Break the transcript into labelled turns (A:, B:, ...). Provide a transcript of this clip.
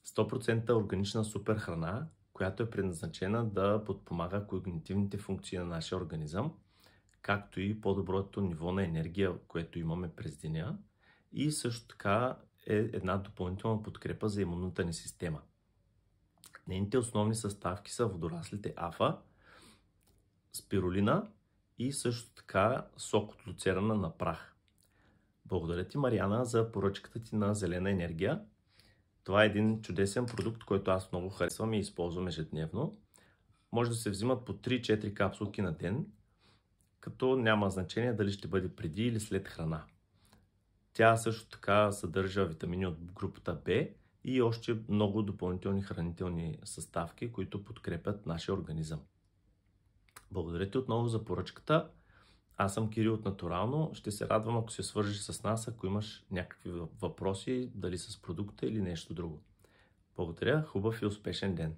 A: 100% органична супер храна, която е предназначена да подпомага когнитивните функции на нашия организъм, както и по-доброто ниво на енергия, което имаме през деня, и също така е една допълнителна подкрепа за имунната ни система. Нейните основни съставки са водораслите афа, спирулина и също така сок от люцерна на прах. Благодаря ти, Мариана, за поръчката ти на зелена енергия. Това е един чудесен продукт, който аз много харесвам и използвам ежедневно. Може да се взимат по 3-4 капсулки на ден, като няма значение дали ще бъде преди или след храна. Тя също така съдържа витамини от групата В и още много допълнителни хранителни съставки, които подкрепят нашия организъм. Благодаря ти отново за поръчката. Аз съм Кирил от Натурално. Ще се радвам, ако се свържиш с нас, ако имаш някакви въпроси, дали с продукта или нещо друго. Благодаря, хубав и успешен ден!